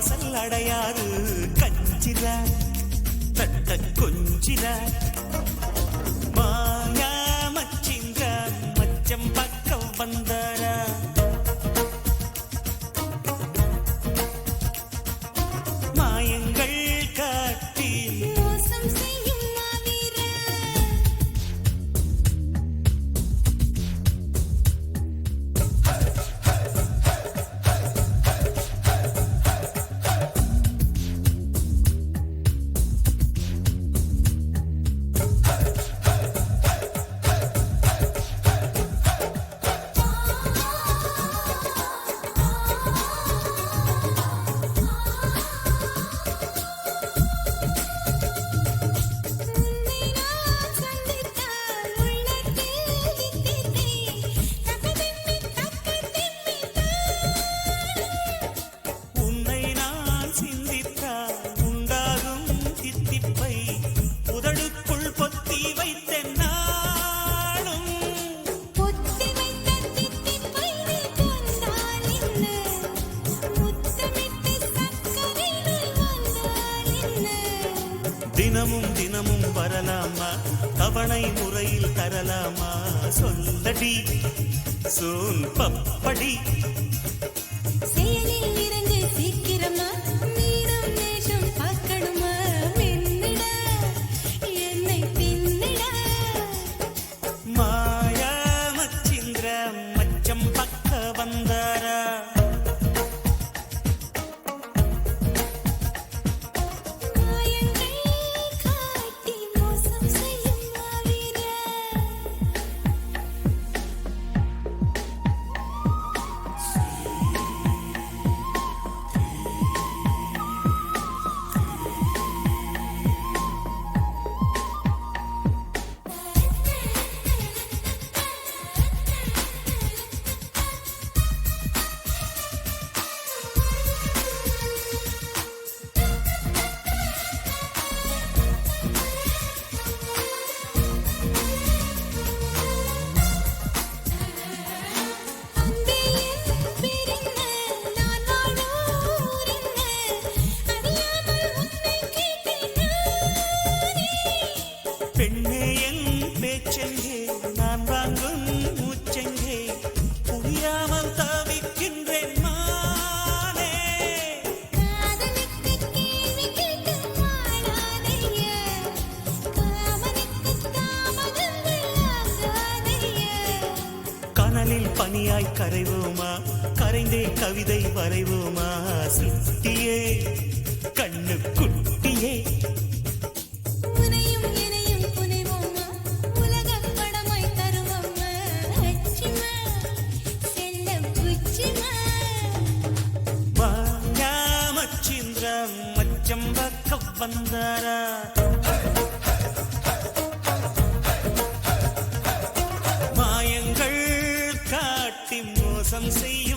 வாசல் அடையாறு கஞ்சில தட்ட கொஞ்சில மாயா மச்சிங்க மச்சம் பக்கம் வந்தாரா மாயங்கள் காட்டி மோசம் செய்யும் மாவீரா உன்னை நான் சிந்தித்தால் உண்டாகும் தித்திப்பை உதடுக்குள் பொத்தி வைத்தேன் நாளும் பொத்தி வைத்த தித்திப்பை நீ கொண்டால் என்ன முத்தமிட்டு சக்கரை நீ வந்தால் என்ன தினமும் தினமும் வரலாமா தவணை முறையில் தரலாமா சொல்லடி சோன் பப்படி செயலில் இறங்கு சீக்கிரமா நீரம் நேசம் பார்க்கணுமா மின்னிட என்னை பின்னிட மாயா மச்சிந்திர மச்சம் பக்க வந்தாரா மாயங்கள் காட்டி மோசம் செய்யும் மாவீரா பெண்ணே என் பேச்செங்கே நான் வாங்கும் மூச்செங்கே புரியாமல் தவிக்கின்றேன் மானே கனலில் பனியாய் கரைவோமா கரைந்தே கவிதை வரைவோமா சுட்டியே கண்ணு குட்டியே மாயா மச்சிந்திர மச்சம் பக்க வந்தாரா மாயங்கள் காட்டி மோசம் செய்ய